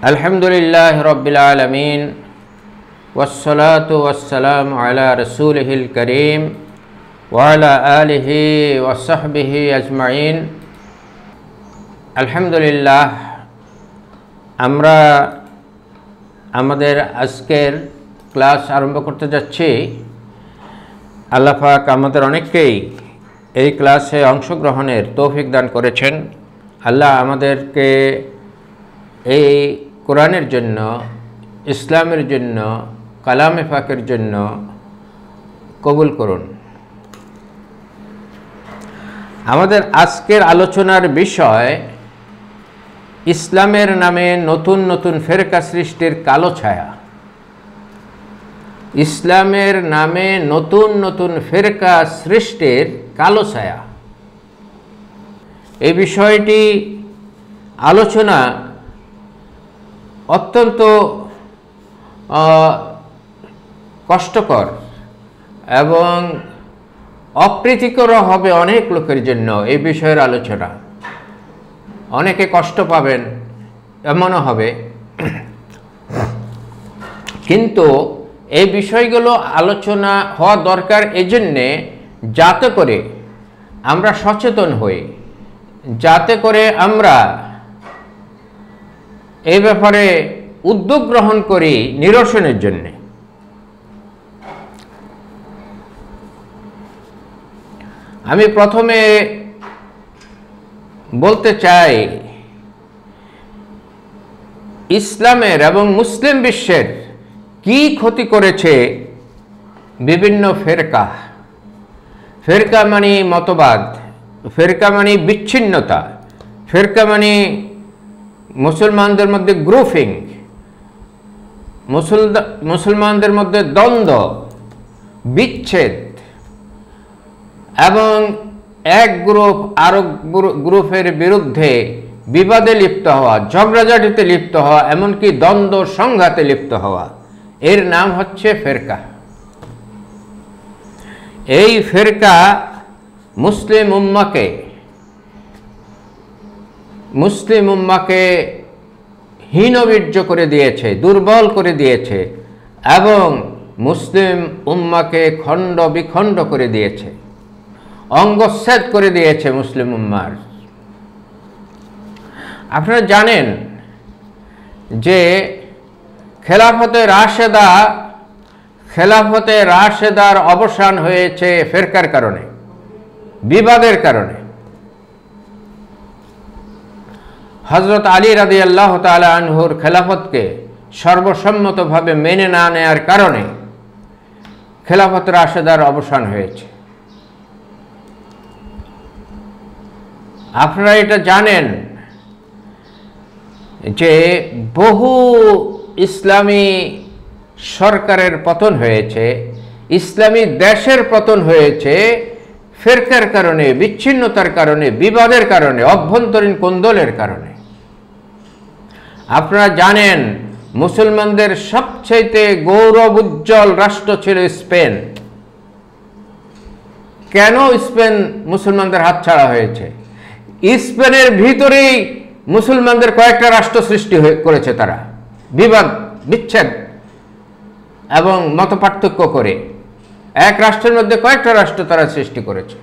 अल्हम्दुलिल्लाहि रब्बिल आलमीन वस्सलातु वस्सलामु अला रसूलिहिल करीम व अला आलिहि व सहबिहि अजमाइन। अल्हम्दुलिल्लाह আমরা আমাদের আজকের ক্লাস আরম্ভ করতে যাচ্ছি। আল্লাহ পাক আমাদের অনেককেই এই ক্লাসে অংশগ্রহণের তৌফিক দান করেছেন। আল্লাহ আমাদেরকে এই কোরআনের জন্য, ইসলামের জন্য, কালামে পাকের জন্য কবুল করুন। আমাদের আজকের আলোচনার বিষয় ইসলামের নামে নতুন নতুন ফেরকা সৃষ্টির কালো ছায়া। ইসলামের নামে নতুন নতুন ফেরকা সৃষ্টির কালো ছায়া, এই বিষয়টি আলোচনা অত্যন্ত কষ্টকর এবং অপ্রীতিকর হবে অনেক লোকের জন্য। এই বিষয়ের আলোচনা অনেকে কষ্ট পাবেন, এমনও হবে, কিন্তু এই বিষয়গুলো আলোচনা হওয়া দরকার এই জন্যে যাতে করে আমরা সচেতন হই, যাতে করে আমরা এই ব্যাপারে উদ্যোগ গ্রহণ করি নিরসনের জন্যে। আমি প্রথমে বলতে চাই, ইসলামের এবং মুসলিম বিশ্বের কি ক্ষতি করেছে বিভিন্ন ফেরকা। ফেরকা মানে মতবাদ, ফেরকা মানে বিচ্ছিন্নতা, ফেরকা মানে মুসলমানদের মধ্যে গ্রুপিং, মুসলমানদের মধ্যে দ্বন্দ্ব, বিচ্ছেদ এবং এক গ্রুপ আরো গ্রুপের বিরুদ্ধে বিবাদে লিপ্ত হওয়া, ঝগড়াঝাটিতে লিপ্ত হওয়া, এমনকি দ্বন্দ্ব সংঘাতে লিপ্ত হওয়া, এর নাম হচ্ছে ফেরকা। এই ফেরকা মুসলিম উম্মাকে হীনবীর্য করে দিয়েছে, দুর্বল করে দিয়েছে এবং মুসলিম উম্মাকে খণ্ড বিখণ্ড করে দিয়েছে, অঙ্গচ্ছেদ করে দিয়েছে মুসলিম উম্মার। আপনারা জানেন যে খেলাফতে রাশেদার অবসান হয়েছে ফেরকার কারণে, বিবাদের কারণে। হযরত আলী রাদিয়াল্লাহু তাআলা আনহুর খেলাফতকে সর্বসম্মতভাবে মেনে না নেয়ার কারণে খেলাফত রাশেদার অবসান হয়েছে। আপনারা এটা জানেন যে বহু ইসলামী সরকারের পতন হয়েছে, ইসলামী দেশের পতন হয়েছে ফেরকার কারণে, বিচ্ছিন্নতার কারণে, বিবাদের কারণে, অভ্যন্তরীণ কোন্দলের কারণে। আপনারা জানেন মুসলমানদের সবচেয়ে গৌরব উজ্জ্বল রাষ্ট্র ছিল স্পেন। কেন স্পেন মুসলমানদের হাতছাড়া হয়েছে? স্পেনের ভিতরেই মুসলমানদের কয়েকটা রাষ্ট্র সৃষ্টি করেছে তারা, বিবাদ, বিচ্ছেদ এবং মত পার্থক্য করে এক রাষ্ট্রের মধ্যে কয়েকটা রাষ্ট্র তারা সৃষ্টি করেছে।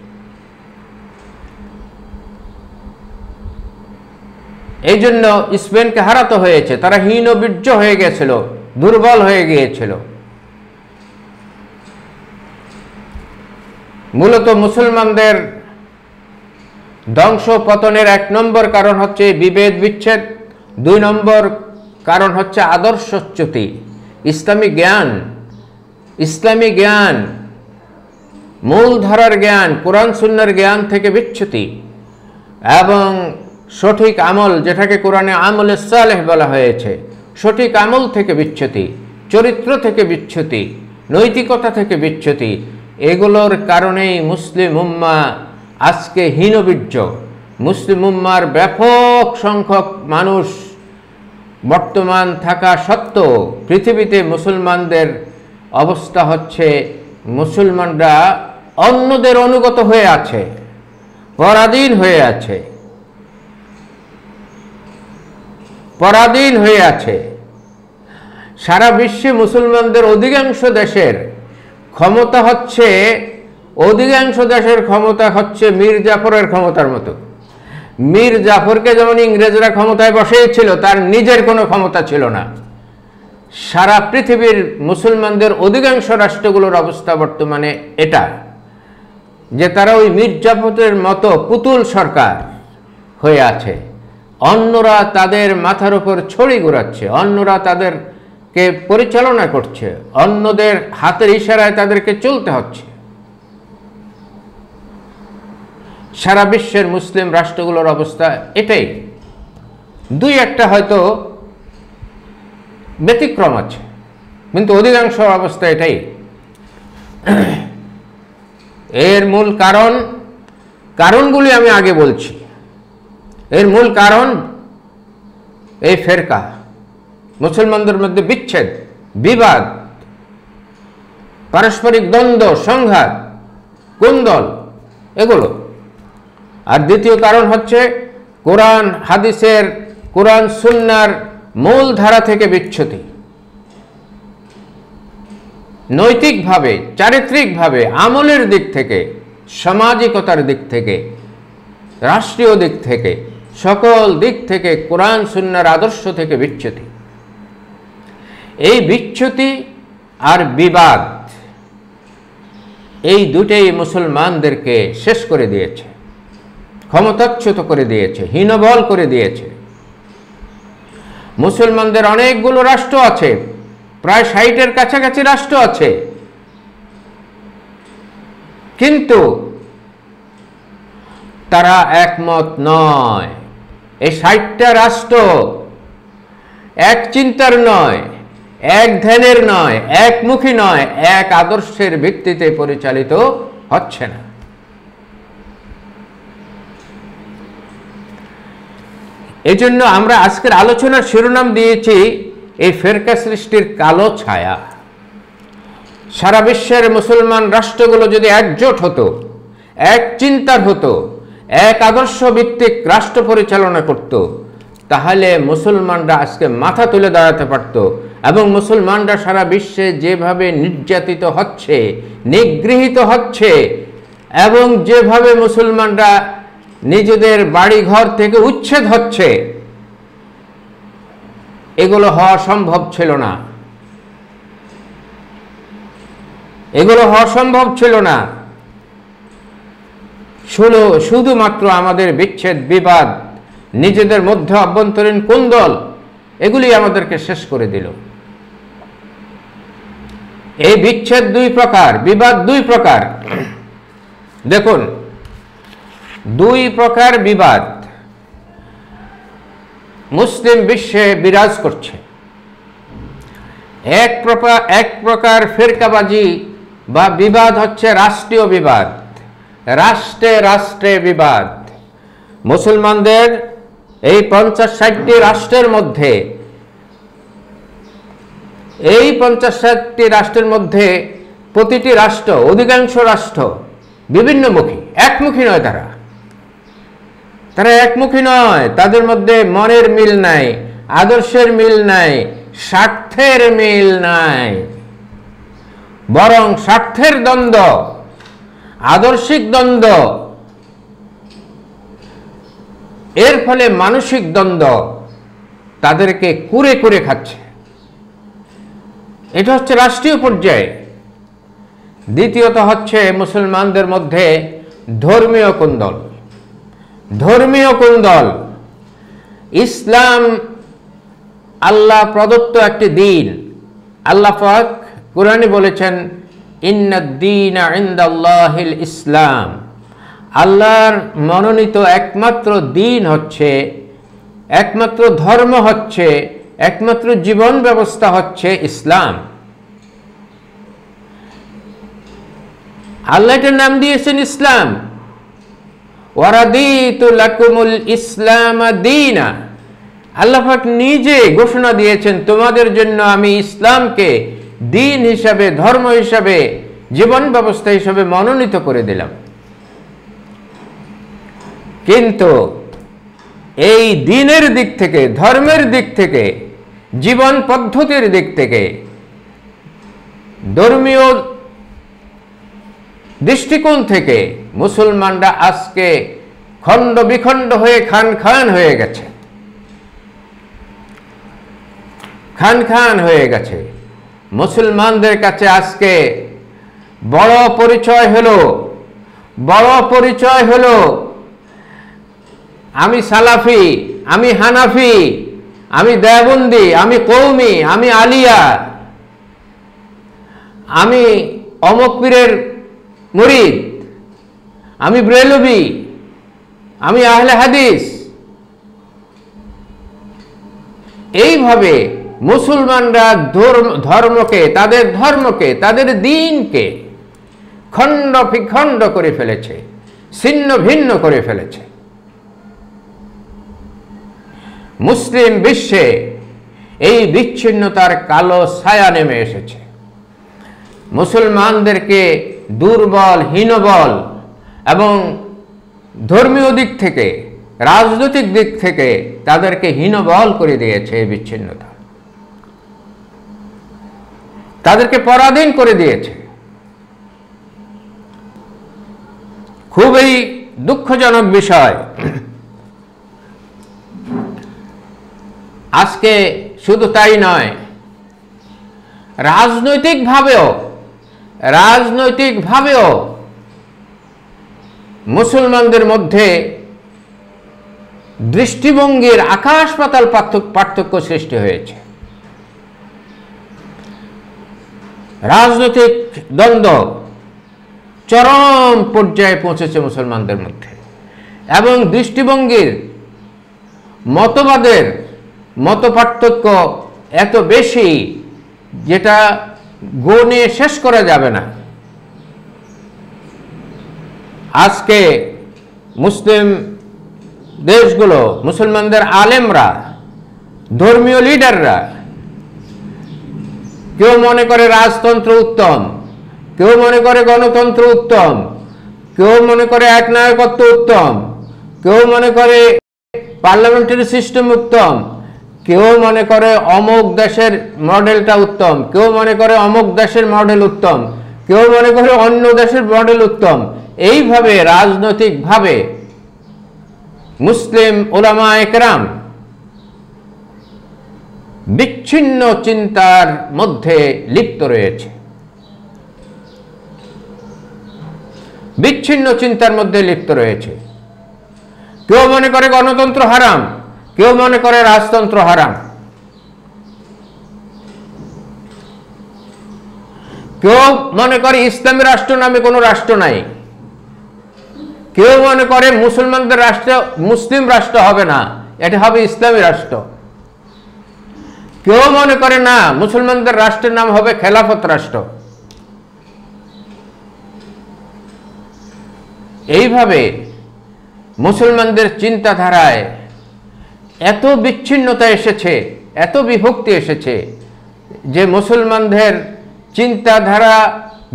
এই জন্য স্পেনকে হারাতে হয়েছে। তারা হীনবীর্য হয়ে গেছিল, দুর্বল হয়ে গিয়েছিল। মূলত মুসলমানদের ধ্বংস পতনের এক নম্বর কারণ হচ্ছে বিভেদ বিচ্ছেদ, দুই নম্বর কারণ হচ্ছে আদর্শচ্যুতি। ইসলামী জ্ঞান, মূলধারার জ্ঞান, কোরআন সুন্নাহর জ্ঞান থেকে বিচ্যুতি এবং সঠিক আমল, যেটাকে কোরআনে আমলে সালেহ বলা হয়েছে, সঠিক আমল থেকে বিচ্যুতি, চরিত্র থেকে বিচ্যুতি, নৈতিকতা থেকে বিচ্যুতি, এগুলোর কারণেই মুসলিম উম্মাহ আজকে হীনবীর্য। মুসলিম উম্মার ব্যাপক সংখ্যক মানুষ বর্তমান থাকা সত্ত্বেও পৃথিবীতে মুসলমানদের অবস্থা হচ্ছে, মুসলমানরা অন্যদের অনুগত হয়ে আছে, পরাধীন হয়ে আছে। পরাধীন হয়ে আছে। সারা বিশ্বে মুসলমানদের অধিকাংশ দেশের ক্ষমতা হচ্ছে মীর জাফরের ক্ষমতার মতো। মীর জাফরকে যেমন ইংরেজরা ক্ষমতায় বসিয়েছিল, তার নিজের কোনো ক্ষমতা ছিল না। সারা পৃথিবীর মুসলমানদের অধিকাংশ রাষ্ট্রগুলোর অবস্থা বর্তমানে এটা, যে তারা ওই মীর জাফরের মতো পুতুল সরকার হয়ে আছে। অন্যরা তাদের মাথার উপর ছড়ি ঘোরাচ্ছে, অন্যরা তাদেরকে পরিচালনা করছে, অন্যদের হাতের ইশারায় তাদেরকে চলতে হচ্ছে। সারা বিশ্বের মুসলিম রাষ্ট্রগুলোর অবস্থা এটাই। দুই একটা হয়তো ব্যতিক্রম আছে, কিন্তু অধিকাংশ অবস্থা এটাই। এর মূল কারণগুলি আমি আগে বলছি। এর মূল কারণ এই ফেরকা, মুসলমানদের মধ্যে বিচ্ছেদ, বিবাদ, পারস্পরিক দ্বন্দ্ব, সংঘাত, কুন্দল, এগুলো। আর দ্বিতীয় কারণ হচ্ছে কোরআন সুন্নাহর মূল ধারা থেকে বিচ্যুতি। নৈতিকভাবে, চারিত্রিকভাবে, আমলের দিক থেকে, সামাজিকতার দিক থেকে, রাষ্ট্রীয় দিক থেকে, সকল দিক থেকে কোরআন সুন্নাহর আদর্শ থেকে বিচ্যুতি। এই বিচ্যুতি আর বিবাদ, এই দুটেই মুসলমানদেরকে শেষ করে দিয়েছে, ক্ষমতাচ্যুত করে দিয়েছে, হীনবল করে দিয়েছে। মুসলমানদের অনেকগুলো রাষ্ট্র আছে, প্রায় 60-এর কাছাকাছি রাষ্ট্র আছে, কিন্তু তারা একমত নয়। এই 60টা রাষ্ট্র এক চিন্তার নয়, এক ধ্যানের নয়, একমুখী নয়, এক আদর্শের ভিত্তিতে পরিচালিত হচ্ছে না। এজন্য আমরা আজকের আলোচনার শিরোনাম দিয়েছি এই ফেরকা সৃষ্টির কালো ছায়া। সারা বিশ্বের মুসলমান রাষ্ট্রগুলো যদি একজোট হতো, এক চিন্তার হতো, এক আদর্শ ভিত্তিক রাষ্ট্র পরিচালনা করত, তাহলে মুসলমানরা আজকে মাথা তুলে দাঁড়াতে পারত। এবং মুসলমানরা সারা বিশ্বে যেভাবে নির্যাতিত হচ্ছে, নিগৃহীত হচ্ছে, এবং যেভাবে মুসলমানরা নিজেদের বাড়ি ঘর থেকে উচ্ছেদ হচ্ছে, এগুলো হওয়া সম্ভব ছিল না। এগুলো হওয়া সম্ভব ছিল না। শুধুমাত্র আমাদের বিচ্ছেদ, বিবাদ, নিজেদের মধ্যে অভ্যন্তরীণ কুন্দল, এগুলি আমাদেরকে শেষ করে দিল। এই বিচ্ছেদ দুই প্রকার, বিবাদ দুই প্রকার। দেখুন, দুই প্রকার বিবাদ মুসলিম বিশ্বে বিরাজ করছে। এক প্রকার ফিরকাবাজি বা বিবাদ হচ্ছে রাষ্ট্রীয় বিবাদ, রাষ্ট্রে রাষ্ট্রে বিবাদ। মুসলমানদের এই 50-60টি রাষ্ট্রের মধ্যে, এই 50-60টি রাষ্ট্রের মধ্যে প্রতিটি রাষ্ট্র, অধিকাংশ রাষ্ট্র বিভিন্নমুখী, একমুখী নয়। তারা একমুখী নয়। তাদের মধ্যে মনের মিল নাই, আদর্শের মিল নাই, স্বার্থের মিল নাই, বরং স্বার্থের দ্বন্দ্ব, আদর্শিক দ্বন্দ্ব, এর ফলে মানসিক দ্বন্দ্ব তাদেরকে কুরে কুরে খাচ্ছে। এটা হচ্ছে রাষ্ট্রীয় পর্যায়ে। দ্বিতীয়ত হচ্ছে মুসলমানদের মধ্যে ধর্মীয় কুন্দল। ধর্মীয় কুন্দল, ইসলাম আল্লাহ প্রদত্ত একটি দিন। আল্লাহ পাক কুরআনে বলেছেন, ইন্নাদ-দীনা ইনদাল্লাহিল ইসলাম। আল্লাহর মনোনীত একমাত্র দিন হচ্ছে, একমাত্র ধর্ম হচ্ছে, একমাত্র জীবন ব্যবস্থা হচ্ছে ইসলাম। আল্লাহ এটার নাম দিয়েছেন ইসলাম। ওয়ারাদিতু লাকুমুল ইসলাম দীনা। আল্লাহ পাক নিজে ঘোষণা দিয়েছেন, তোমাদের জন্য আমি ইসলামকে দিন হিসাবে, ধর্ম হিসাবে, জীবন ব্যবস্থা হিসাবে মনোনীত করে দিলাম। কিন্তু এই দ্বীনের দিক থেকে, ধর্মের দিক থেকে, জীবন পদ্ধতির দিক থেকে, ধর্মীয় দৃষ্টিকোণ থেকে মুসলমানরা আজকে খণ্ড বিখণ্ড হয়ে খান খান হয়ে গেছে, খান খান হয়ে গেছে। মুসলমানদের কাছে আজকে বড় পরিচয় হলো আমি সালাফি, আমি হানাফি, আমি দেওবন্দি, আমি কওমি, আমি আলিয়া, আমি অমুক পীরের মুরিদ, আমি ব্রেলভি, আমি আহলে হাদিস। এইভাবে মুসলমানরা ধর্মকে, তাদের দ্বীনকে খণ্ড বিখণ্ড করে ফেলেছে, ছিন্ন ভিন্ন করে ফেলেছে। মুসলিম বিশ্বে এই বিচ্ছিন্নতার কালো ছায়া নেমে এসেছে। মুসলমানদেরকে দুর্বল, হীনবল এবং ধর্মীয় দিক থেকে, রাজনৈতিক দিক থেকে তাদেরকে হীনবল করে দিয়েছে এই বিচ্ছিন্নতা, তাদেরকে পরাধীন করে দিয়েছে। খুবই দুঃখজনক বিষয়। আজকে শুধু তাই নয়, রাজনৈতিকভাবেও মুসলমানদের মধ্যে দৃষ্টিভঙ্গির আকাশ পাতাল পার্থক্য সৃষ্টি হয়েছে। রাজনৈতিক দ্বন্দ্ব চরম পর্যায়ে পৌঁছেছে মুসলমানদের মধ্যে, এবং দৃষ্টিভঙ্গির মতবাদের মতপার্থক্য এত বেশি যেটা গণে শেষ করা যাবে না। আজকে মুসলিম দেশগুলো, মুসলমানদের আলেমরা, ধর্মীয় লিডাররা কেউ মনে করে রাজতন্ত্র উত্তম, কেউ মনে করে গণতন্ত্র উত্তম, কেউ মনে করে একনায়কত্ব উত্তম, কেউ মনে করে পার্লামেন্টারি সিস্টেম উত্তম, কেউ মনে করে অমুক দেশের মডেলটা উত্তম, কেউ মনে করে অমুক দেশের মডেল উত্তম, কেউ মনে করে অন্য দেশের মডেল উত্তম। এইভাবে রাজনৈতিকভাবে মুসলিম উলামায়ে কেরাম বিচ্ছিন্ন চিন্তার মধ্যে লিপ্ত রয়েছে, কেউ মনে করে গণতন্ত্র হারাম, কেউ মনে করে রাজতন্ত্র হারাম, কেউ মনে করে ইসলামী রাষ্ট্র নামে কোনো রাষ্ট্র নাই, কেউ মনে করে মুসলমানদের রাষ্ট্র মুসলিম রাষ্ট্র হবে না, এটা হবে ইসলামী রাষ্ট্র, কেউ মনে করে না মুসলমানদের রাষ্ট্রের নাম হবে খেলাফত রাষ্ট্র। এইভাবে মুসলমানদের চিন্তাধারায় এত বিচ্ছিন্নতা এসেছে, এত বিভক্তি এসেছে যে মুসলমানদের চিন্তাধারা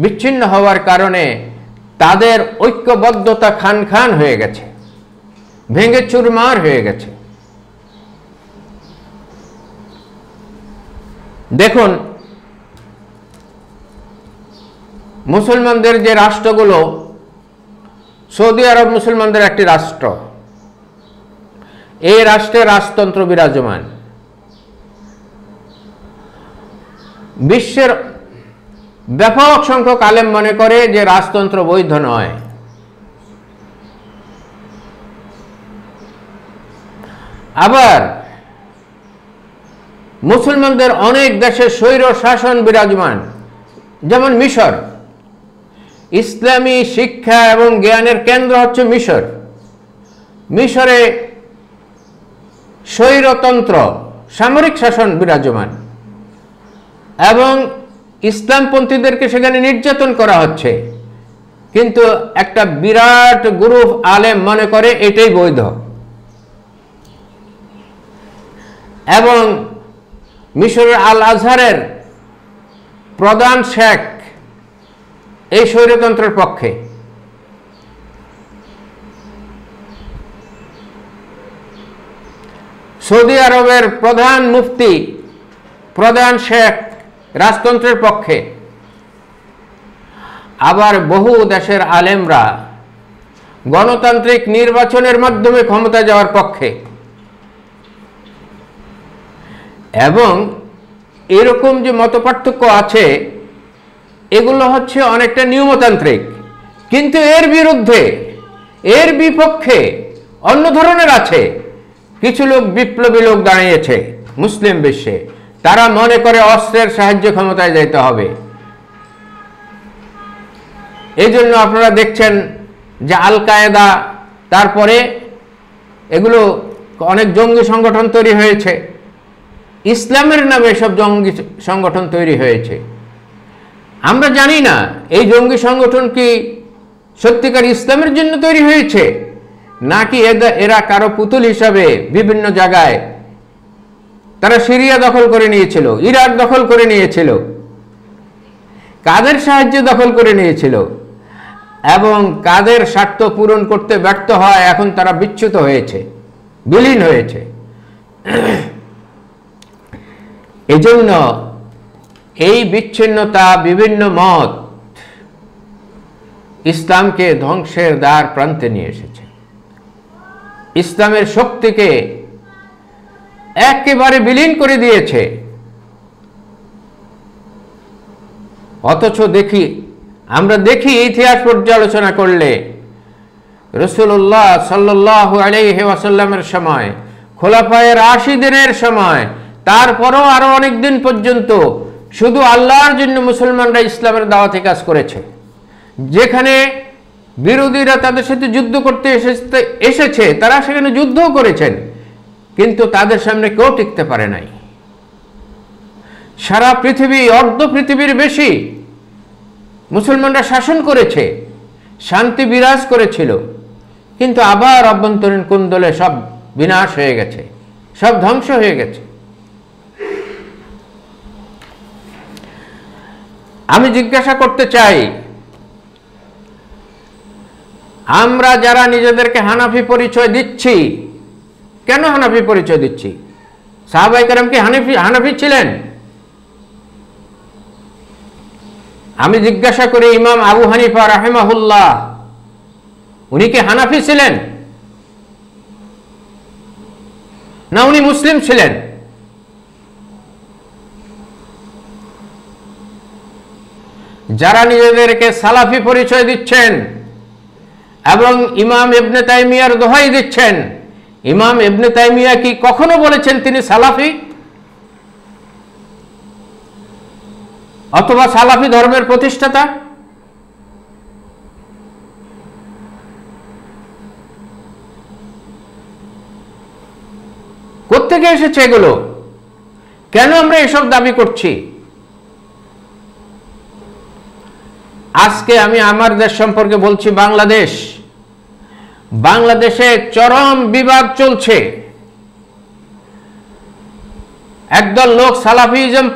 বিচ্ছিন্ন হওয়ার কারণে তাদের ঐক্যবদ্ধতা খান খান হয়ে গেছে, ভেঙে চুরমার হয়ে গেছে। দেখুন, মুসলমানদের যে রাষ্ট্রগুলো, সৌদি আরব মুসলমানদের একটি রাষ্ট্র, এই রাষ্ট্রে রাজতন্ত্র বিরাজমান। বিশ্বের ব্যাপক সংখ্যক আলেম মনে করে যে রাজতন্ত্র বৈধ নয়। আবার মুসলমানদের অনেক দেশে স্বৈর শাসন বিরাজমান, যেমন মিশর। ইসলামী শিক্ষা এবং জ্ঞানের কেন্দ্র হচ্ছে মিশর। মিশরে স্বৈরতন্ত্র, সামরিক শাসন বিরাজমান, এবং ইসলামপন্থীদেরকে সেখানে নির্যাতন করা হচ্ছে, কিন্তু একটা বিরাট গ্রুপ আলেম মনে করে এটাই বৈধ, এবং মিশরের আল আজহারের প্রধান শেখ এই স্বৈরতন্ত্রের পক্ষে। সৌদি আরবের প্রধান মুফতি, প্রধান শেখ রাজতন্ত্রের পক্ষে, আবার বহু দেশের আলেমরা গণতান্ত্রিক নির্বাচনের মাধ্যমে ক্ষমতা যাওয়ার পক্ষে। এবং এরকম যে মতপার্থক্য আছে এগুলো হচ্ছে অনেকটা নিয়মতান্ত্রিক, কিন্তু এর বিরুদ্ধে, এর বিপক্ষে অন্য ধরনের আছে। কিছু লোক, বিপ্লবী লোক দাঁড়িয়েছে মুসলিম বিশ্বে, তারা মনে করে অস্ত্রের সাহায্যে ক্ষমতায় যেতে হবে। এই জন্য আপনারা দেখছেন যে আল কায়েদা, তারপরে এগুলো অনেক জঙ্গি সংগঠন তৈরি হয়েছে, ইসলামের নামে সব জঙ্গি সংগঠন তৈরি হয়েছে। আমরা জানি না এই জঙ্গি সংগঠন কি সত্যিকার ইসলামের জন্য তৈরি হয়েছে, নাকি এরা কারো পুতুল হিসাবে বিভিন্ন জায়গায়, তারা সিরিয়া দখল করে নিয়েছিল, ইরাক দখল করে নিয়েছিল, কাদের সাহায্যে দখল করে নিয়েছিল, এবং কাদের স্বার্থ পূরণ করতে ব্যর্থ হয় এখন তারা বিচ্যুত হয়েছে, বিলীন হয়েছে। এজন্য এই বিচ্ছিন্নতা, বিভিন্ন মত ইসলামকে ধ্বংসের দ্বার প্রান্তে নিয়ে এসেছে, ইসলামের শক্তিকে একেবারে বিলীন করে দিয়েছে। অথচ আমরা দেখি ইতিহাস পর্যালোচনা করলে রাসূলুল্লাহ সাল্লাল্লাহু আলাইহি ওয়াসাল্লামের সময়, খোলাফায়ে রাশিদিনের সময়, তারপরও আরো অনেক দিন পর্যন্ত শুধু আল্লাহর জন্য মুসলমানরা ইসলামের দাওয়াতে কাজ করেছে। যেখানে বিরোধীরা তাদের সাথে যুদ্ধ করতে এসেছে, তারা সেখানে যুদ্ধও করেছেন, কিন্তু তাদের সামনে কেউ টিকতে পারে নাই। সারা পৃথিবী, অর্ধ পৃথিবীর বেশি মুসলমানরা শাসন করেছে, শান্তি বিরাজ করেছিল, কিন্তু আবার অভ্যন্তরীণ কুন্দলে সব বিনাশ হয়ে গেছে, সব ধ্বংস হয়ে গেছে। আমি জিজ্ঞাসা করতে চাই, আমরা যারা নিজেদেরকে হানাফি পরিচয় দিচ্ছি, কেন হানাফি পরিচয় দিচ্ছি? সাহাবায়ে কেরাম কি হানাফি ছিলেন? আমি জিজ্ঞাসা করি, ইমাম আবু হানিফা রাহিমাহুল্লাহ, উনি কি হানাফি ছিলেন, না উনি মুসলিম ছিলেন? যারা নিজেদেরকে সালাফি পরিচয় দিচ্ছেন এবং ইমাম ইবনে তাইমিয়ার দোহাই দিচ্ছেন, ইমাম ইবনে তাইমিয়া কি কখনো বলেছেন তিনি সালাফি অথবা সালাফি ধর্মের প্রতিষ্ঠাতা? কোত্থেকে এসেছে এগুলো? কেন আমরা এসব দাবি করছি? আজকে আমি আমার দেশ সম্পর্কে বলছি, বাংলাদেশ। বাংলাদেশে চরম বিবাদ চলছে। একদল লোক সালাফিজম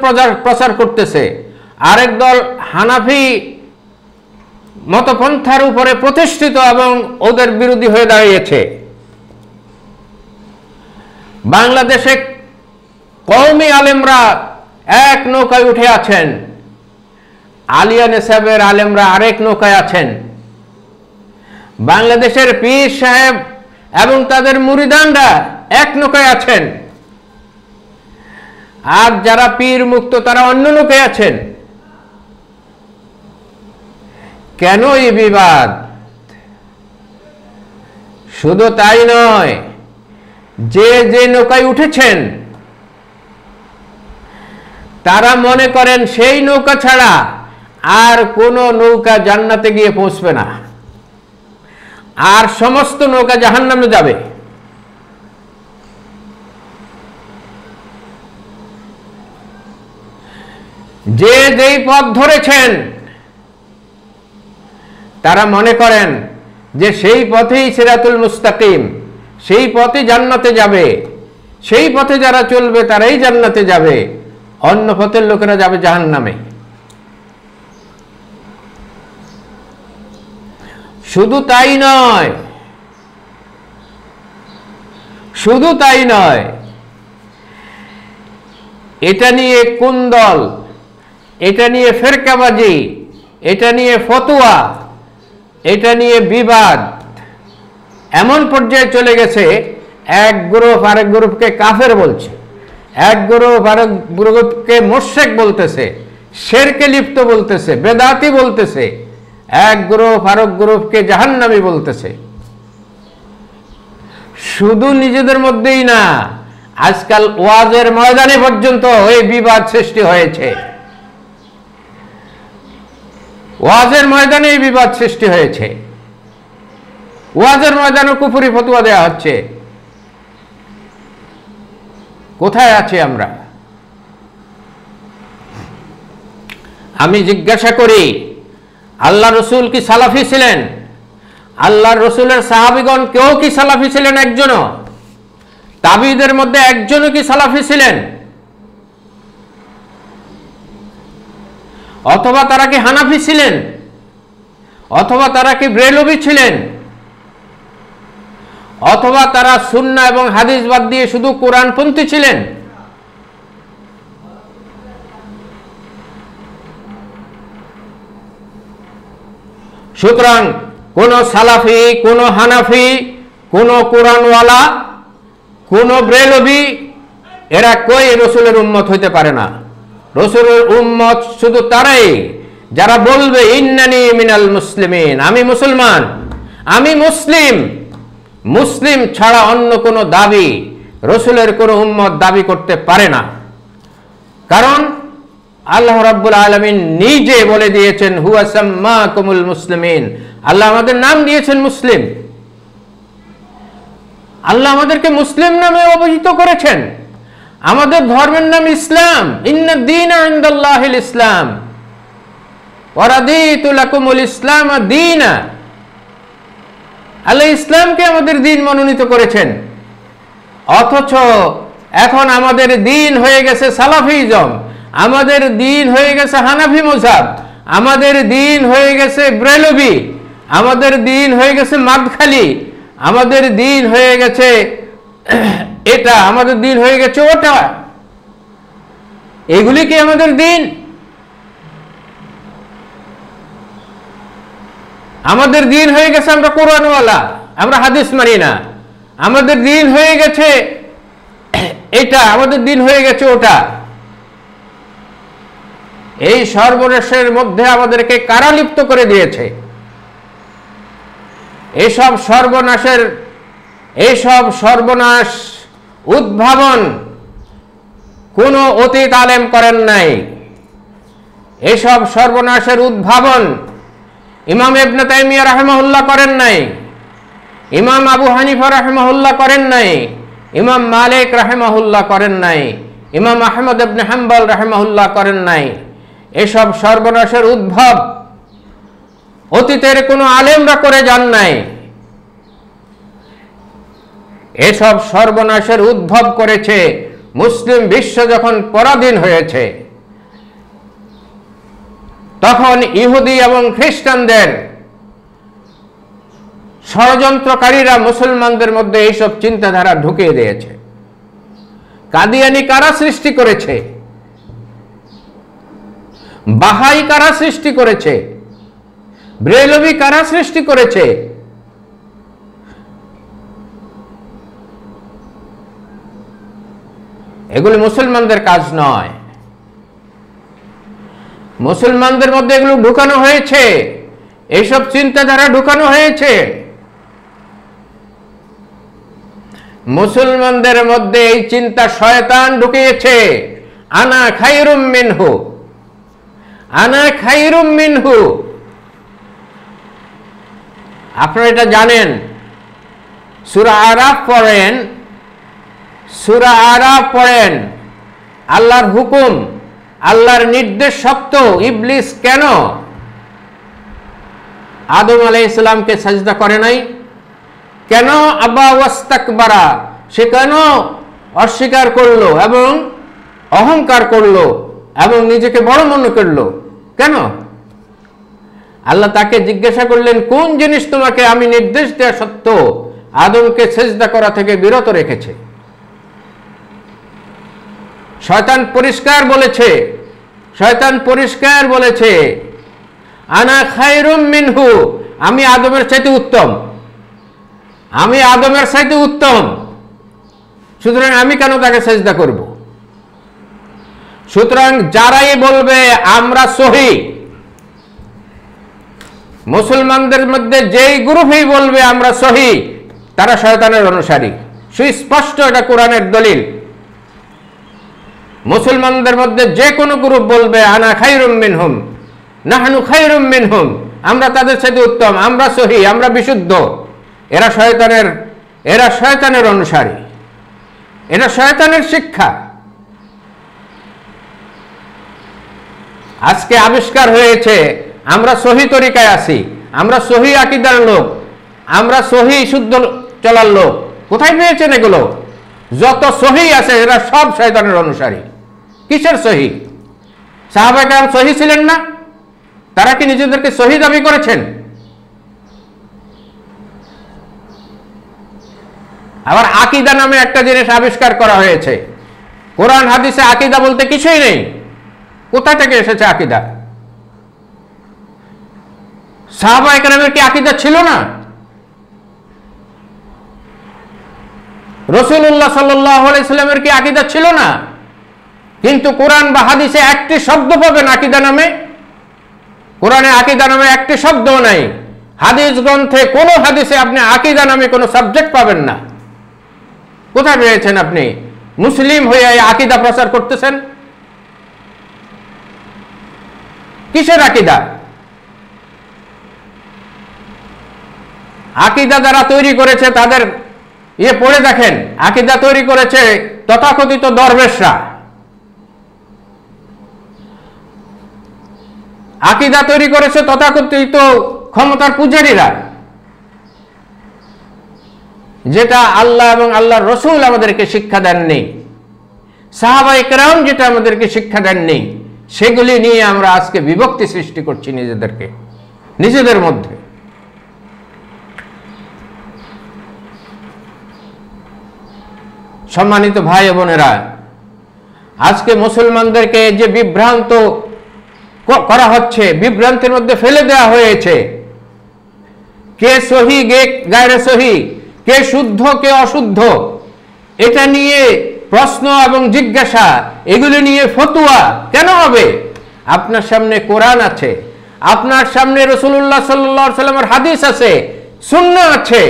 প্রচার করতেছে, আরেক দল হানাফি মতপন্থার উপরে প্রতিষ্ঠিত এবং ওদের বিরোধী হয়ে দাঁড়িয়েছে। বাংলাদেশে কওমি আলেমরা এক নৌকায় উঠে আছেন, আলিয়া নেসাবের আলেমরা আরেক নৌকায় আছেন। বাংলাদেশের পীর সাহেব এবং তাদের মুরিদানরা এক নৌকায় আছেন, আর যারা পীর মুক্ত তারা অন্য নৌকায় আছেন। কেন এই বিবাদ? শুধু তাই নয়, যে নৌকায় উঠেছেন তারা মনে করেন সেই নৌকা ছাড়া আর কোন নৌকা জান্নাতে গিয়ে পৌঁছবে না, আর সমস্ত নৌকা জাহান্নামে যাবে। যেই পথ ধরেছেন তারা মনে করেন যে সেই পথেই সিরাতুল মুস্তাকিম, সেই পথে জান্নাতে যাবে, সেই পথে যারা চলবে তারাই জান্নাতে যাবে, অন্য পথের লোকেরা যাবে জাহান্নামে। শুধু তাই নয়, এটা নিয়ে কুন্দল, এটা নিয়ে ফেরকাবাজি, এটা নিয়ে ফতোয়া, এটা নিয়ে বিবাদ এমন পর্যায়ে চলে গেছে, এক গ্রুপ আরেক গ্রুপকে কাফের বলছে, এক গ্রুপ আরেক গ্রুপকে মুশরিক বলতেছে, শিরকে লিপ্ত বলতেছে, বেদাতি বলতেছে, এক গ্রুপ আরেক গ্রুপকে জাহান্নামী বলতেছে। শুধু নিজেদের মধ্যেই না, আজকাল ওয়াজের ময়দানে পর্যন্ত এই বিবাদ সৃষ্টি হয়েছে। ওয়াজের ময়দানে এই বিবাদ সৃষ্টি হয়েছে। ওয়াজের ময়দানে কুফরি ফতোয়া দেওয়া হচ্ছে। কোথায় আছি আমরা? আমি জিজ্ঞাসা করি, আল্লাহ রসুল কি সালাফি ছিলেন? আল্লাহ রসুলের সাহাবীগণ কেউ কি সালাফি ছিলেন? একজনও? তাবিদের মধ্যে একজনও কি সালাফি ছিলেন? অথবা তারা কি হানাফি ছিলেন? অথবা তারা কি ব্রেলভি ছিলেন? অথবা তারা সুন্নাহ এবং হাদিস বাদ দিয়ে শুধু কোরআনপন্থী ছিলেন? সুতরাং কোন সালাফি, কোন হানাফি, কোন কোরআনওয়ালা, কোন ব্রেলভি এরা কই রসুলের উম্মত হইতে পারে না। রসুলের উম্মত শুধু তারাই যারা বলবে ইন্নানি মিনাল মুসলিমিন, আমি মুসলমান, আমি মুসলিম। মুসলিম ছাড়া অন্য কোনো দাবি রসুলের কোনো উম্মত দাবি করতে পারে না। কারণ আল্লাহ রাব্বুল আলামিন নিজে বলে দিয়েছেন, হুয়া সাম্মাকুমুল মুসলিমিন, আল্লাহ আমাদের নাম দিয়েছেন মুসলিম। আল্লাহ আমাদেরকে মুসলিম নামে অভিহিত করেছেন। আমাদের ধর্মের নাম ইসলাম। ইন্নাদ দীনা ইনদাল্লাহিল ইসলাম ওয়া রাদিতু লাকুমুল ইসলাম দীনা। আল্লাহ ইসলামকে আমাদের দ্বীন মনোনীত করেছেন। অথচ এখন আমাদের দ্বীন হয়ে গেছে সালাফিজম, আমাদের দ্বীন হয়ে গেছে হানাফি মাযহাব, আমাদের দ্বীন হয়ে গেছে ব্রেলভি, আমাদের দ্বীন হয়ে গেছে মাদখালি, আমাদের দ্বীন হয়ে গেছে এটা, আমাদের দ্বীন হয়ে গেছে ওটা। এগুলি কি আমাদের দ্বীন? আমাদের দ্বীন হয়ে গেছে আমরা কোরআনওয়ালা, আমরা হাদিস মানি না। আমাদের দ্বীন হয়ে গেছে এটা, আমাদের দ্বীন হয়ে গেছে ওটা। এই সর্বনাশের মধ্যে আমাদেরকে কারা লিপ্ত করে দিয়েছে? এইসব সর্বনাশ উদ্ভাবন কোন অতীত আলেম করেন নাই। এসব সর্বনাশের উদ্ভাবন ইমাম ইবনে তাইমিয়া রাহিমাহুল্লাহ করেন নাই, ইমাম আবু হানিফা রাহিমাহুল্লাহ করেন নাই, ইমাম মালিক রাহিমাহুল্লাহ করেন নাই, ইমাম আহমদ ইবনে হাম্বল রাহিমাহুল্লাহ করেন নাই। এসব সর্বনাশের উদ্ভব অতীতের কোনো আলেমরা করে যান নাই। এসব সর্বনাশের উদ্ভব করেছে মুসলিম বিশ্ব যখন পরাধীন হয়েছে, তখন ইহুদি এবং খ্রিস্টানদের ষড়যন্ত্রকারীরা মুসলমানদের মধ্যে এইসব চিন্তাধারা ঢুকিয়ে দিয়েছে। কাদিয়ানি কারা সৃষ্টি করেছে? বাহাই কারা সৃষ্টি করেছে? ব্রেলভি কারা সৃষ্টি করেছে? এগুলি মুসলমানদের কাজ নয়। মুসলমানদের মধ্যে এগুলো ঢুকানো হয়েছে, এইসব চিন্তাধারা ঢুকানো হয়েছে। মুসলমানদের মধ্যে এই চিন্তা শয়তান ঢুকিয়েছে, আনা খায়রুম মিনহু, আনা খায়রুম মিনহু। আপনারা এটা জানেন, সূরা আরাফ পড়েন, সূরা আরাফ পড়েন। আল্লাহর হুকুম, আল্লাহর নির্দেশ সত্ত্বেও ইবলিস কেন আদম আলাইহিস সালামকে সাজদা করে নাই? কেন আবা ওয়াস্তাকবারা, সে কেন অস্বীকার করলো এবং অহংকার করলো এবং নিজেকে বড় মনে করলো? কেন? আল্লাহ তাকে জিজ্ঞাসা করলেন, কোন জিনিস তোমাকে আমি নির্দেশ দেওয়া সত্ত্বেও আদমকে সেজদা করা থেকে বিরত রেখেছে? শয়তান পরিষ্কার বলেছে আনা খায়রুম মিনহু, আমি আদমের চাইতে উত্তম, সুতরাং আমি কেন তাকে সেজদা করব? সুতরাং যারাই বলবে আমরা সহি, মুসলমানদের মধ্যে যেই গ্রুপই বলবে আমরা সহি, তারা শয়তানের অনুসারী। সুস্পষ্ট এটা কোরআনের দলিল। মুসলমানদের মধ্যে যে কোনো গ্রুপ বলবে আনা খায়রুম মিনহুম, নাহনু খায়রুম মিনহুম, আমরা তাদের সাথে উত্তম, আমরা সহি, আমরা বিশুদ্ধ, এরা শয়তানের অনুসারী, এটা শয়তানের শিক্ষা। আজকে আবিষ্কার হয়েছে আমরা সহি তরিকায় আছি, আমরা সহি আকীদার লোক, আমরা সহি শুদ্ধ চলার লোক। কোথায় পেয়েছেন এগুলো? যত সহি আছে এরা সব শয়তানের অনুসারী। কিসের সহি? সাহাবায়ে কেরাম সহি ছিলেন না? তারা কি নিজেদেরকে সহি দাবি করেছেন? আবার আকীদা নামে একটা জিনিস আবিষ্কার করা হয়েছে। কোরআন হাদিসে আকীদা বলতে কিছুই নেই। কোথা থেকে এসেছে আকীদা? সাহাবায়ে কেরামের কি আকীদা ছিল না? রাসূলুল্লাহ সাল্লাল্লাহু আলাইহি সাল্লামের কি আকীদা ছিল না? কিন্তু কোরআন বা হাদিসে একটি শব্দ পাবেন আকীদা নামে? কোরআনে আকীদা নামে একটি শব্দও নাই। হাদিস গ্রন্থে কোনো হাদিসে আপনি আকীদা নামে কোনো সাবজেক্ট পাবেন না। কোথায় পেয়েছেন আপনি? মুসলিম হয়ে আকীদা প্রচার করতেছেন? কিসের আকীদা? আকীদা যারা তৈরি করেছে তাদের পড়ে দেখেন। আকীদা তৈরি করেছে তথাকথিত দরবেশরা, আকীদা তৈরি করেছে তথাকথিত ক্ষমতার পূজারীরা, যেটা আল্লাহ এবং আল্লাহর রাসূল আমাদেরকে শিক্ষা দেননি, সাহাবায়ে কেরাম যেটা আমাদেরকে শিক্ষা দেননি, সেগুলি নিয়ে আমরা আজকে বিভক্তি সৃষ্টি করছি নিজেদের মধ্যে। সম্মানিত ভাই বোনেরা, আজকে মুসলমানদেরকে যে বিভ্রান্ত করা হচ্ছে, বিভ্রান্তির মধ্যে ফেলে দেওয়া হয়েছে, কে সহি কে গায়রে সহি, কে শুদ্ধ কে অশুদ্ধ, এটা নিয়ে প্রশ্ন এবং জিজ্ঞাসা, এগুলি নিয়ে ফতোয়া কেন হবে? আপনার সামনে কোরআন আছে, আপনার সামনে রাসূলুল্লাহ সাল্লাল্লাহু আলাইহি সাল্লামের হাদিস আছে, সুন্নাহ আছে।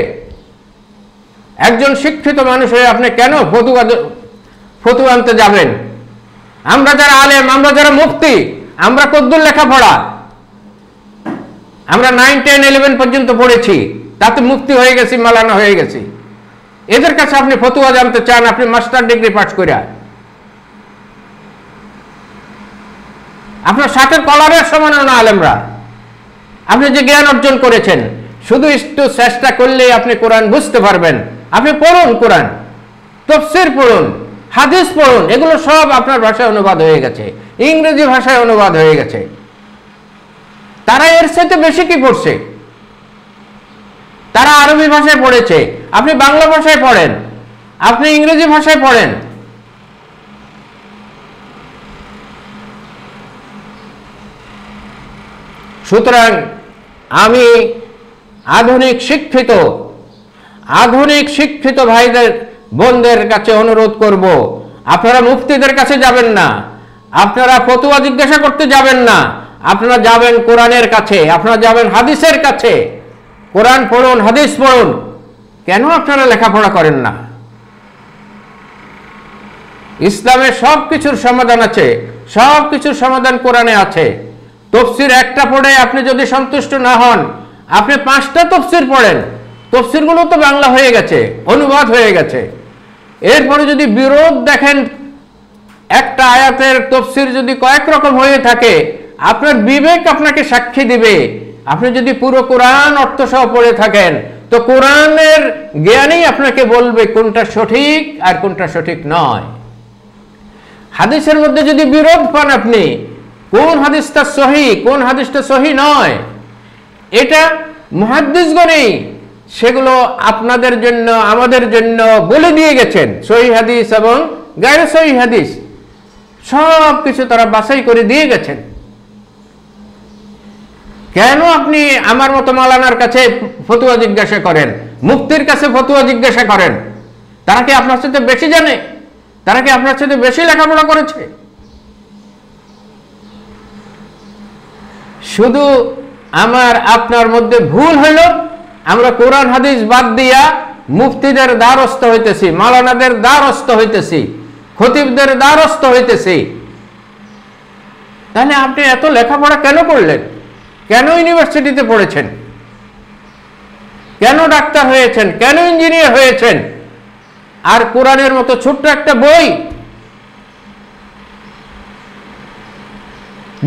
একজন শিক্ষিত মানুষ হয়ে আপনি কেন ফতোয়া আনতে যাবেন? আমরা যারা আলেম, আমরা যারা মুফতি, আমরা কদ্দুর লেখাপড়া, আমরা 9, 10, 11 পর্যন্ত পড়েছি, তাতে মুফতি হয়ে গেছি, মাওলানা হয়ে গেছি। এদের কাছে আপনি ফতোয়া জানতে চান? আপনি মাস্টার ডিগ্রি পাস করে, আপনার শার্টের কলারের সমান না আলেমরা। আপনি যে জ্ঞান অর্জন করেছেন, শুধু একটু চেষ্টা করলেই আপনি কোরআন বুঝতে পারবেন। আপনি পড়ুন, কোরআন তাফসীর পড়ুন, হাদিস পড়ুন, এগুলো সব আপনার ভাষায় অনুবাদ হয়ে গেছে, ইংরেজি ভাষায় অনুবাদ হয়ে গেছে। তারা এর সাথে বেশি কি পড়ছে? তারা আরবি ভাষায় পড়েছে, আপনি বাংলা ভাষায় পড়েন, আপনি ইংরেজি ভাষায় পড়েন। সুতরাং আমি আধুনিক শিক্ষিত ভাইদের বোনদের কাছে অনুরোধ করব, আপনারা মুফতিদের কাছে যাবেন না, আপনারা ফতোয়া জিজ্ঞাসা করতে যাবেন না, আপনারা যাবেন কোরআনের কাছে, আপনারা যাবেন হাদিসের কাছে। কোরআন পড়ুন, হাদিস পড়ুন। কেন আপনারা লেখাপড়া করেন না? ইসলামের সব কিছুর সমাধান আছে, সব কিছুর সমাধান কোরআনে আছে। তাফসীর একটা পড়ে আপনি যদি সন্তুষ্ট না হন, আপনি 5টা তাফসীর পড়েন। তাফসীরগুলো তো বাংলা হয়ে গেছে, অনুবাদ হয়ে গেছে। এরপরে যদি বিরোধ দেখেন, একটা আয়াতের তাফসীর যদি কয়েক রকম হয়ে থাকে, আপনার বিবেক আপনাকে সাক্ষী দিবে। আপনি যদি পুরো কোরআন অর্থ সহ পড়ে থাকেন, তো কোরআনের জ্ঞানই আপনাকে বলবে কোনটা সঠিক আর কোনটা সঠিক নয়। হাদিসের মধ্যে যদি বিরোধ পান আপনি, কোন হাদিসটা সহি কোন হাদিসটা সহি নয়, এটা মুহাদ্দিসগণই সেগুলো আপনাদের জন্য আমাদের জন্য বলে দিয়ে গেছেন, সহি হাদিস এবং গায়রে সহি হাদিস। সব কিছু তারা বাছাই করে দিয়ে গেছেন। কেন আপনি আমার মতো মাওলানার কাছে ফতোয়া জিজ্ঞাসা করেন, মুফতির কাছে ফতোয়া জিজ্ঞাসা করেন? তারা কি আপনার সাথে বেশি জানে? তারা কি আপনার সাথে বেশি লেখাপড়া করেছে? শুধু আমার আপনার মধ্যে ভুল হইল, আমরা কোরআন হাদিস বাদ দিয়া মুফতিদের দ্বারস্থ হইতেছি, মাওলানাদের দ্বারস্থ হইতেছি, খতিবদের দ্বারস্থ হইতেছি। তাহলে আপনি এত লেখাপড়া কেন করলেন? কেন ইউনিভার্সিটিতে পড়েছেন? কেন ডাক্তার হয়েছেন? কেন ইঞ্জিনিয়ার হয়েছেন? আর কোরআনের মতো ছোট্ট একটা বই,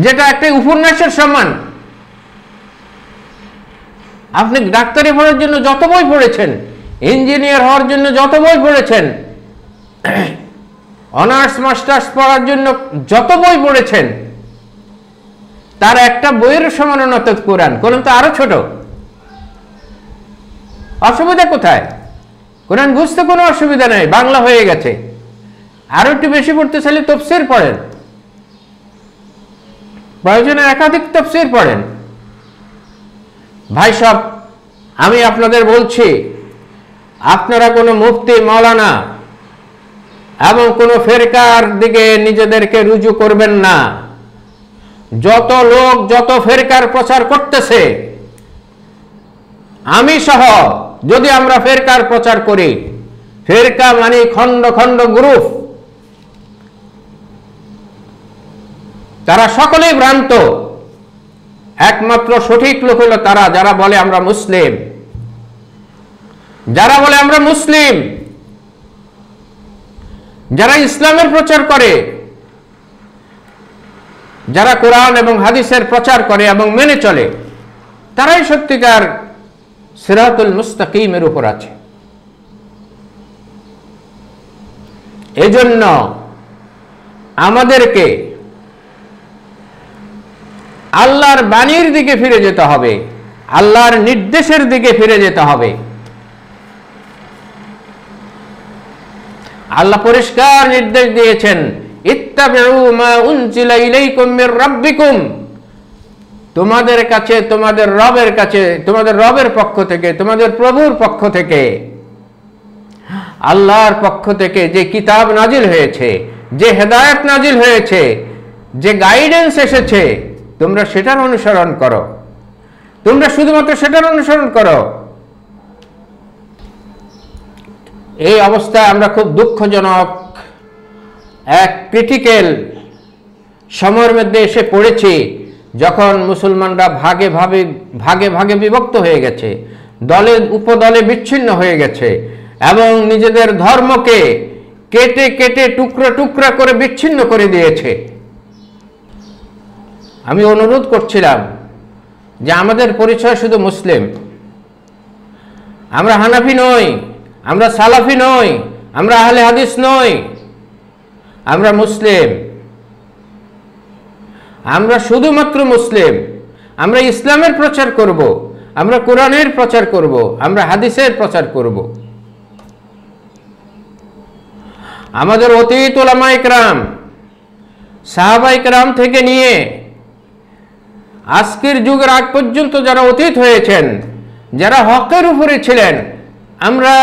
যেটা একটা উপন্যাসের সমান, আপনি ডাক্তারি পড়ার জন্য যত বই পড়েছেন, ইঞ্জিনিয়ার হওয়ার জন্য যত বই পড়েছেন, অনার্স মাস্টার্স পড়ার জন্য যত বই পড়েছেন, তার একটা বইয়ের সমাননা তো কোরআন। কোরআন তো আরো ছোট। অসুবিধা কোথায়? কোরআন বুঝতে কোনো অসুবিধা নেই, বাংলা হয়ে গেছে। আরো একটু বেশি পড়তে চাইলে তাফসীর পড়েন, প্রয়োজনে একাধিক তাফসীর পড়েন। ভাই সব, আমি আপনাদের বলছি, আপনারা কোনো মুফতি, মাওলানা এবং কোনো ফেরকার দিকে নিজেদেরকে রুজু করবেন না। যত লোক যত ফেরকার প্রচার করতেছে, আমি সহ যদি আমরা ফেরকার প্রচার করি, ফেরকা মানে খণ্ড খণ্ড গ্রুপ, তারা সকলেই ভ্রান্ত। একমাত্র সঠিক লোক হলো তারা যারা বলে আমরা মুসলিম, যারা বলে আমরা মুসলিম, যারা ইসলামের প্রচার করে, যারা কোরআন এবং হাদিসের প্রচার করে এবং মেনে চলে, তারাই সত্যিকার সিরাতুল মুস্তাকিমের উপর আছে। এজন্য আমাদেরকে আল্লাহর বাণীর দিকে ফিরে যেতে হবে, আল্লাহর নির্দেশের দিকে ফিরে যেতে হবে। আল্লাহ পরিষ্কার নির্দেশ দিয়েছেন, ইত্তাবিউ মা উনজিলা ইলাইকুম মির রাব্বিকুম, তোমাদের কাছে, তোমাদের রবের কাছে, তোমাদের রবের পক্ষ থেকে, তোমাদের প্রভুর পক্ষ থেকে, আল্লাহর পক্ষ থেকে যে কিতাব নাজিল হয়েছে, যে হেদায়েত নাজিল হয়েছে, যে গাইডেন্স এসেছে, তোমরা সেটার অনুসরণ করো। তোমরা শুধুমাত্র সেটার অনুসরণ করো। এই অবস্থায় আমরা খুব দুঃখজনক এক ক্রিটিক্যাল সময়ের মধ্যে এসে পড়েছি, যখন মুসলমানরা ভাগে ভাগে বিভক্ত হয়ে গেছে, দলে উপদলে বিচ্ছিন্ন হয়ে গেছে এবং নিজেদের ধর্মকে কেটে কেটে টুকরা টুকরা করে বিচ্ছিন্ন করে দিয়েছে। আমি অনুরোধ করছিলাম যে আমাদের পরিচয় শুধু মুসলিম, আমরা হানাফি নই, আমরা সালাফি নই, আমরা আহলে হাদিস নই, আমরা মুসলিম। আমরা শুধুমাত্র মুসলিম। আমরা ইসলামের প্রচার করব, আমরা কোরআনের প্রচার করব, আমরা হাদিসের প্রচার করব। আমাদের অতীত উলামায়ে কেরাম, সাহাবায়ে কেরাম থেকে নিয়ে আজকের যুগের আগ পর্যন্ত যারা অতীত হয়েছেন, যারা হকের উপরে ছিলেন, আমরা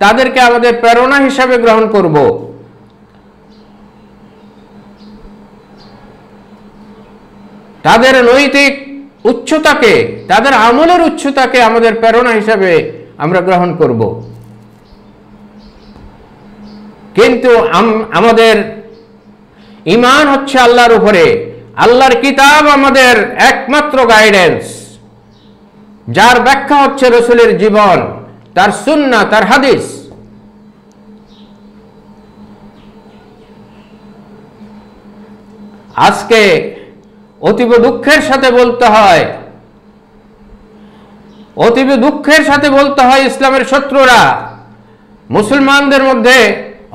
তাদেরকে আমাদের প্রেরণা হিসাবে গ্রহণ করব। তাদের নৈতিক উচ্চতাকে, তাদের আমলের উচ্চতাকে আমাদের প্রেরণা হিসাবে আমরা গ্রহণ করব। কিন্তু আমাদের ঈমান হচ্ছে আল্লাহর উপরে। আল্লাহর কিতাব আমাদের একমাত্র গাইডেন্স, যার ব্যাখ্যা হচ্ছে রাসূলের জীবন, তার সুন্নাহ, তার হাদিস। আজকে অতীব দুঃখের সাথে বলতে হয়, ইসলামের শত্রুরা মুসলমানদের মধ্যে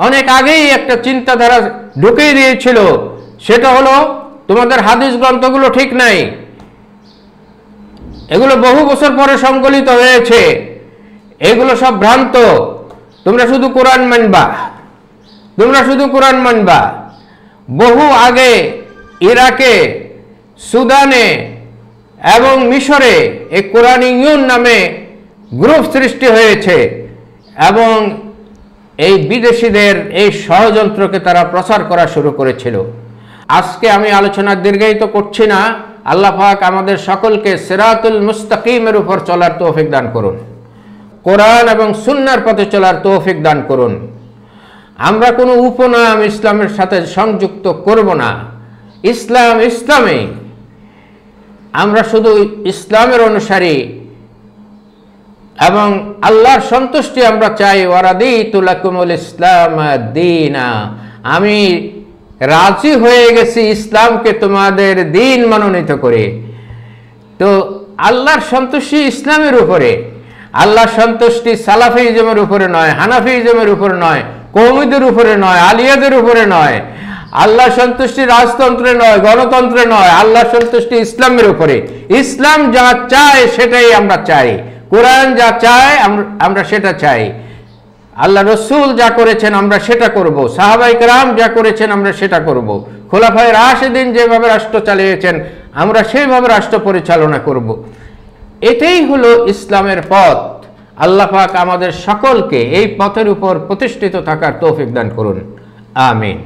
অনেক আগেই একটা চিন্তাধারা ঢুকিয়ে দিয়েছিল, সেটা হলো তোমাদের হাদিস গ্রন্থগুলো ঠিক নাই, এগুলো বহু বছর পরে সংকলিত হয়েছে, এগুলো সব ভ্রান্ত, তোমরা শুধু কোরআন মানবা, তোমরা শুধু কোরআন মানবা। বহু আগে ইরাকে, সুদানে এবং মিশরে এই কোরআনিয়ুন নামে গ্রুপ সৃষ্টি হয়েছে এবং এই বিদেশিদের এই ষড়যন্ত্রকে তারা প্রচার করা শুরু করেছিল। আজকে আমি আলোচনা দীর্ঘায়িত করছি না। আল্লাহ পাক আমাদের সকলকে সিরাতুল মুস্তাকিমের উপর চলার তৌফিক দান করুন, কোরআন এবং সুন্নাহর পথে চলার তৌফিক দান করুন। আমরা কোনো উপনাম ইসলামের সাথে সংযুক্ত করব না। ইসলাম ইসলামে, আমরা শুধু ইসলামের অনুসারী এবং আল্লাহর সন্তুষ্টি আমরা চাই। ওয়ারাদিতু লাকুমুল ইসলাম দীনা, আমি রাজি হয়ে গেছি ইসলামকে তোমাদের দিন মনোনীত করে। তো আল্লাহর সন্তুষ্টি ইসলামের উপরে, আল্লাহর সন্তুষ্টি সালাফিজমের উপরে নয়, হানাফিজমের উপরে নয়, কওমিদের উপরে নয়, আলিয়াদের উপরে নয়। আল্লাহর সন্তুষ্টি রাজতন্ত্রে নয়, গণতন্ত্রে নয়, আল্লাহর সন্তুষ্টি ইসলামের উপরে। ইসলাম যা চায় সেটাই আমরা চাই, কোরআন যা চায় আমরা সেটা চাই, আল্লাহ রসুল যা করেছেন আমরা সেটা করব, সাহাবায়ে কেরাম যা করেছেন আমরা সেটা করব, খোলাফায়ে রাশিদিন যেভাবে রাষ্ট্র চালিয়েছেন আমরা সেইভাবে রাষ্ট্র পরিচালনা করব। এটাই হলো ইসলামের পথ। আল্লাহ পাক আমাদের সকলকে এই পথের উপর প্রতিষ্ঠিত থাকার তৌফিক দান করুন। আমিন।